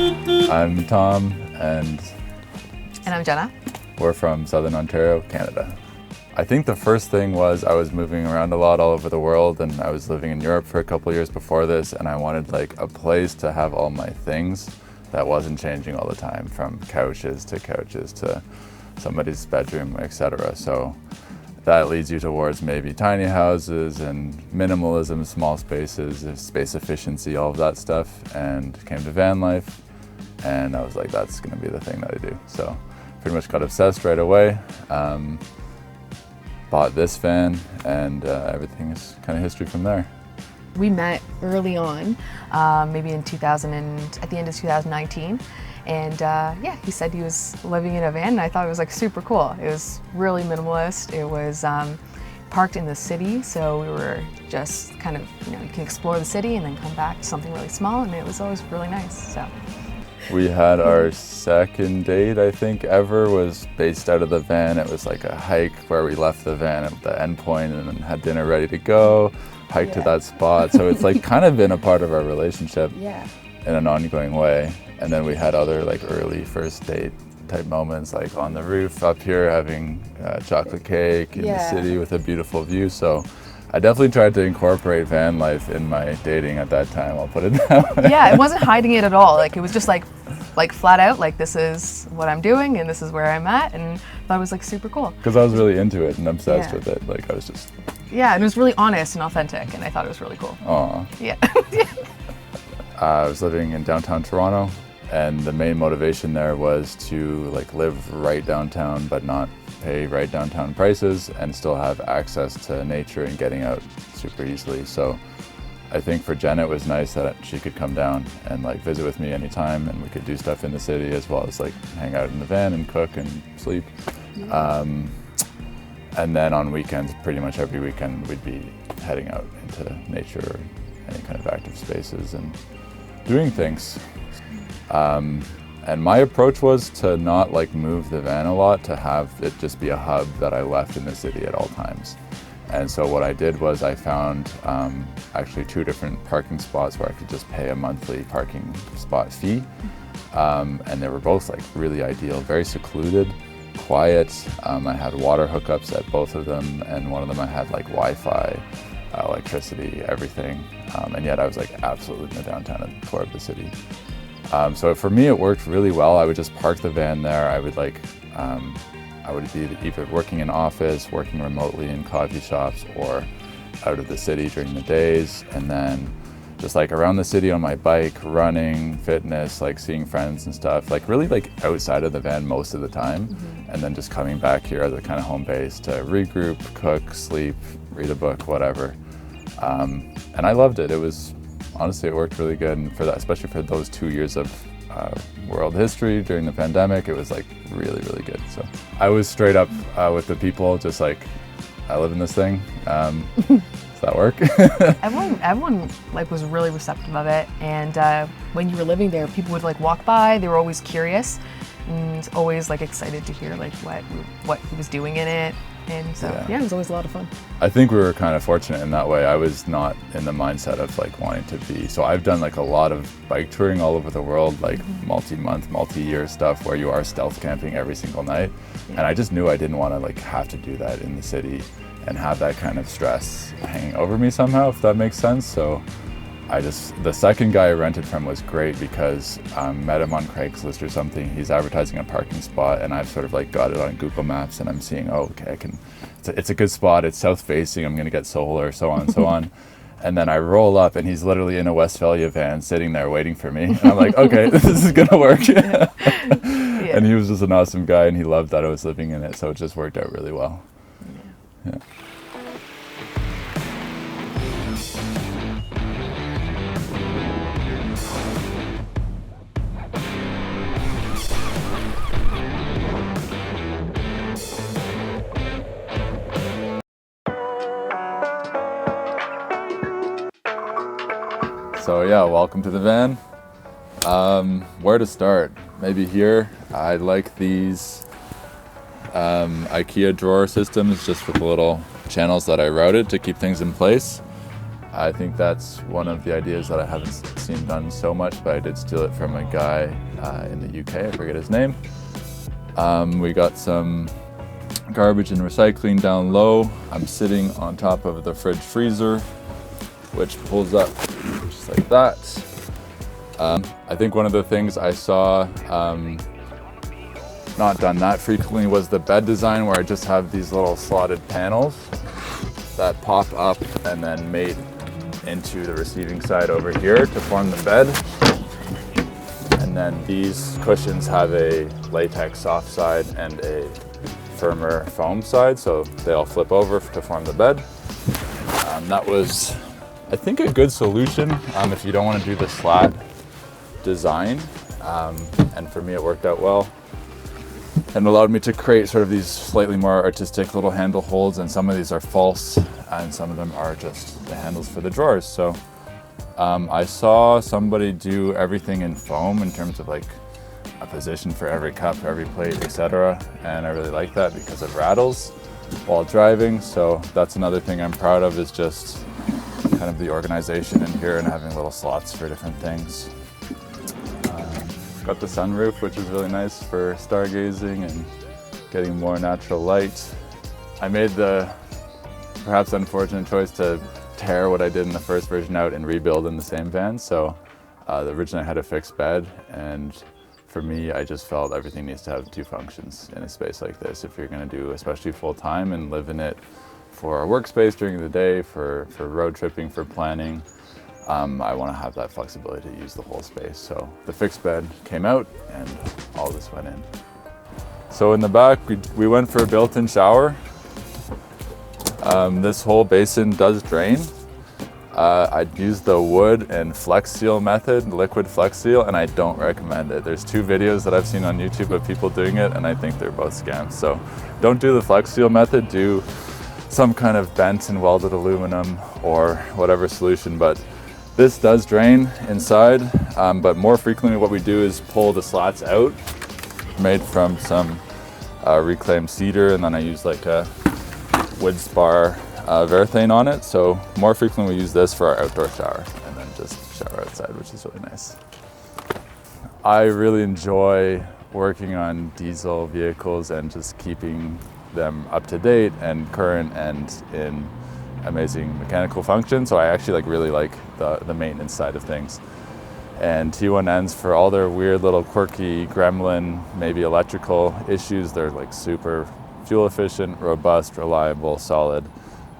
I'm Tom, and I'm Jenna. We're from Southern Ontario, Canada. I think the first thing was I was moving around a lot all over the world, and I was living in Europe for a couple of years before this, and I wanted like a place to have all my things that wasn't changing all the time, from couches to somebody's bedroom, etc. So that leads you towards maybe tiny houses and minimalism, small spaces, space efficiency, all of that stuff, and came to Vanlife, and I was like, that's gonna be the thing that I do. So pretty much got obsessed right away, bought this van, and everything is kind of history from there. We met early on, maybe at the end of 2019. And yeah, he said he was living in a van, and I thought it was like super cool. It was really minimalist. It was parked in the city, so we were just kind of, you can explore the city and then come back to something really small, and it was always really nice. So we had our second date, I think, ever, was based out of the van. It was like a hike where we left the van at the end point and then had dinner ready to go, hiked to that spot. So it's like kind of been a part of our relationship in an ongoing way. And then we had other like early first date type moments, like on the roof up here having chocolate cake in the city with a beautiful view. So I definitely tried to incorporate van life in my dating at that time, I'll put it that way. Yeah, it wasn't hiding it at all. Like it was just like flat out, like this is what I'm doing and this is where I'm at, and that was like super cool. Because I was really into it and obsessed with it. Like I was just... Yeah, and it was really honest and authentic, and I thought it was really cool. Aw. Yeah. I was living in downtown Toronto, and the main motivation there was to like live right downtown but not pay right downtown prices and still have access to nature and getting out super easily. So I think for Jenna it was nice that she could come down and like visit with me anytime, and we could do stuff in the city as well as like hang out in the van and cook and sleep. And then on weekends, pretty much every weekend, we'd be heading out into nature or any kind of active spaces and doing things. And my approach was to not like move the van a lot, to have it just be a hub that I left in the city at all times. And so what I did was I found actually 2 different parking spots where I could just pay a monthly parking spot fee. And they were both like really ideal, very secluded, quiet. I had water hookups at both of them, and one of them I had like Wi-Fi, electricity, everything. And yet I was like absolutely in the downtown at the core of the city. So for me, it worked really well. I would just park the van there. I would like, I would be either working in office, working remotely in coffee shops, or out of the city during the days. And then just like around the city on my bike, running, fitness, like seeing friends and stuff, like really like outside of the van most of the time. And then just coming back here as a kind of home base to regroup, cook, sleep, read a book, whatever. And I loved it. It was, honestly, it worked really good. And for that, especially for those 2 years of world history during the pandemic, it was like really, really good. So I was straight up with the people, just like, I live in this thing. Does that work? Everyone like was really receptive of it, and when you were living there, people would like walk by. They were always curious and always like excited to hear like what he was doing in it. And so yeah, it was always a lot of fun. I think we were kind of fortunate in that way. I was not in the mindset of like wanting to be, so I've done like a lot of bike touring all over the world, like multi-month, multi-year stuff where you are stealth camping every single night. And I just knew I didn't want to like have to do that in the city and have that kind of stress hanging over me somehow, if that makes sense. So the second guy I rented from was great because I met him on Craigslist or something. He's advertising a parking spot, and I've sort of like got it on Google Maps, and I'm seeing, oh, okay, it's a good spot. It's south facing. I'm going to get solar, so on and so on. And then I roll up, and he's literally in a Westphalia van sitting there waiting for me. And I'm like, okay, this is going to work. And he was just an awesome guy, and he loved that I was living in it. So it just worked out really well. Yeah. So yeah, welcome to the van. Where to start? Maybe here. I like these IKEA drawer systems just with the little channels that I routed to keep things in place. I think that's one of the ideas that I haven't seen done so much, but I did steal it from a guy in the UK, I forget his name. We got some garbage and recycling down low. I'm sitting on top of the fridge freezer, which pulls up just like that. I think one of the things I saw not done that frequently was the bed design, where I just have these little slotted panels that pop up and then mate into the receiving side over here to form the bed. And then these cushions have a latex soft side and a firmer foam side, so they all flip over to form the bed. That was, I think, a good solution if you don't want to do the slat design, and for me it worked out well and allowed me to create sort of these slightly more artistic little handle holds, and some of these are false and some of them are just the handles for the drawers. So I saw somebody do everything in foam in terms of like a position for every cup, every plate, etc. And I really like that because it rattles while driving. So that's another thing I'm proud of, is just kind of the organization in here and having little slots for different things. Got the sunroof, which is really nice for stargazing and getting more natural light. I made the perhaps unfortunate choice to tear what I did in the first version out and rebuild in the same van. So originally I had a fixed bed, and for me, I just felt everything needs to have two functions in a space like this. If you're going to do, especially full time, and live in it for a workspace during the day, for road tripping, for planning, I want to have that flexibility to use the whole space. So the fixed bed came out and all this went in. So in the back, we went for a built-in shower. This whole basin does drain. I'd use the wood and Flex Seal method, liquid Flex Seal, and I don't recommend it. There's 2 videos that I've seen on YouTube of people doing it, and I think they're both scams. So don't do the Flex Seal method, do some kind of bent and welded aluminum or whatever solution. But this does drain inside, but more frequently what we do is pull the slats out, made from some reclaimed cedar, and then I use like a wood spar Varathane on it. So more frequently we use this for our outdoor shower, and then just shower outside, which is really nice. I really enjoy working on diesel vehicles and just keeping them up to date and current and in amazing mechanical function. So I actually really like the maintenance side of things. And T1Ns, for all their weird little quirky gremlin, maybe electrical issues, they're like super fuel efficient, robust, reliable, solid.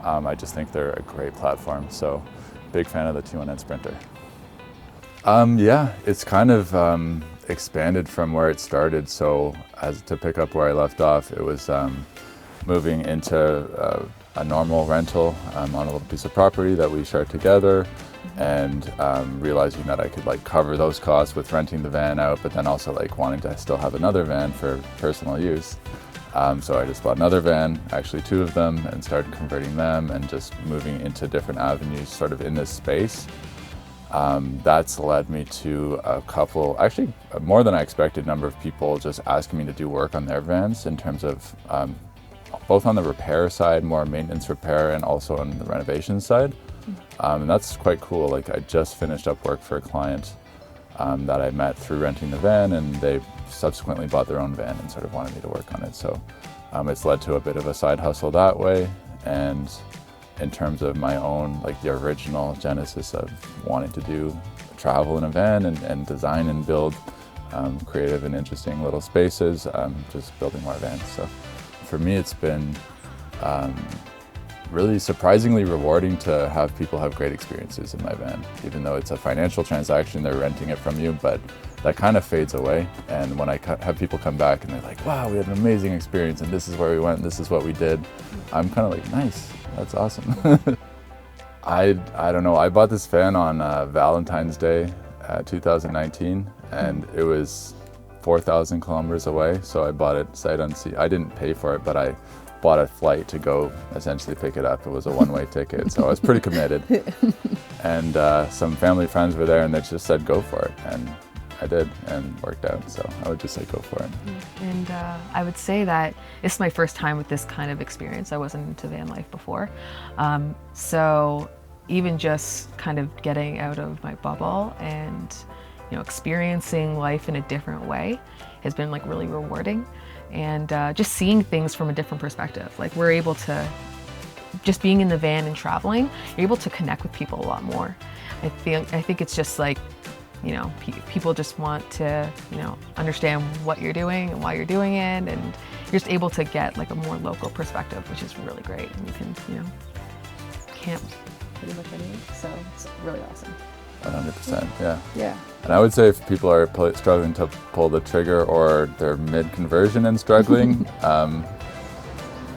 I just think they're a great platform. So big fan of the T1N Sprinter. Yeah, it's kind of expanded from where it started. So to pick up where I left off, it was moving into a normal rental on a little piece of property that we shared together, and realizing that I could cover those costs with renting the van out, but then also wanting to still have another van for personal use. So I just bought another van, actually 2 of them, and started converting them and just moving into different avenues sort of in this space. That's led me to a couple, actually more than I expected, number of people just asking me to do work on their vans in terms of both on the repair side, more maintenance repair, and also on the renovation side. And that's quite cool. I just finished up work for a client that I met through renting the van, and they subsequently bought their own van and sort of wanted me to work on it. So it's led to a bit of a side hustle that way. And in terms of my own, the original genesis of wanting to do travel in a van and design and build creative and interesting little spaces, just building more vans. So for me, it's been really surprisingly rewarding to have people have great experiences in my van. Even though it's a financial transaction, they're renting it from you, but that kind of fades away. And when I have people come back and they're like, wow, we had an amazing experience, and this is where we went, and this is what we did, I'm kind of like, nice, that's awesome. I don't know, I bought this van on Valentine's Day 2019, and it was 4,000 kilometers away, so I bought it sight unseen. I didn't pay for it, but I bought a flight to go essentially pick it up. It was a one-way ticket, so I was pretty committed. And some family friends were there, and they just said go for it, and I did, and worked out. So I would just say go for it. And I would say that it's my first time with this kind of experience. I wasn't into van life before, so even just kind of getting out of my bubble and, you know, experiencing life in a different way has been like really rewarding. And just seeing things from a different perspective. Like we're able to, just being in the van and traveling, you're able to connect with people a lot more. I think it's just like, you know, people just want to, you know, understand what you're doing and why you're doing it, and you're just able to get like a more local perspective, which is really great. And you can, you know, camp pretty much anywhere, so it's really awesome. 100%, yeah. Yeah. And I would say if people are struggling to pull the trigger, or they're mid-conversion and struggling,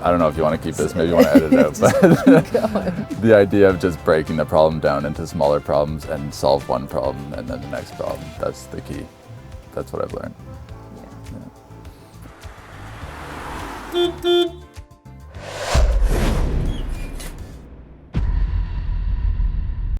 I don't know if you want to keep this, maybe you want to edit it out, but the idea of just breaking the problem down into smaller problems and solve one problem and then the next problem, that's the key. That's what I've learned. Yeah. Yeah.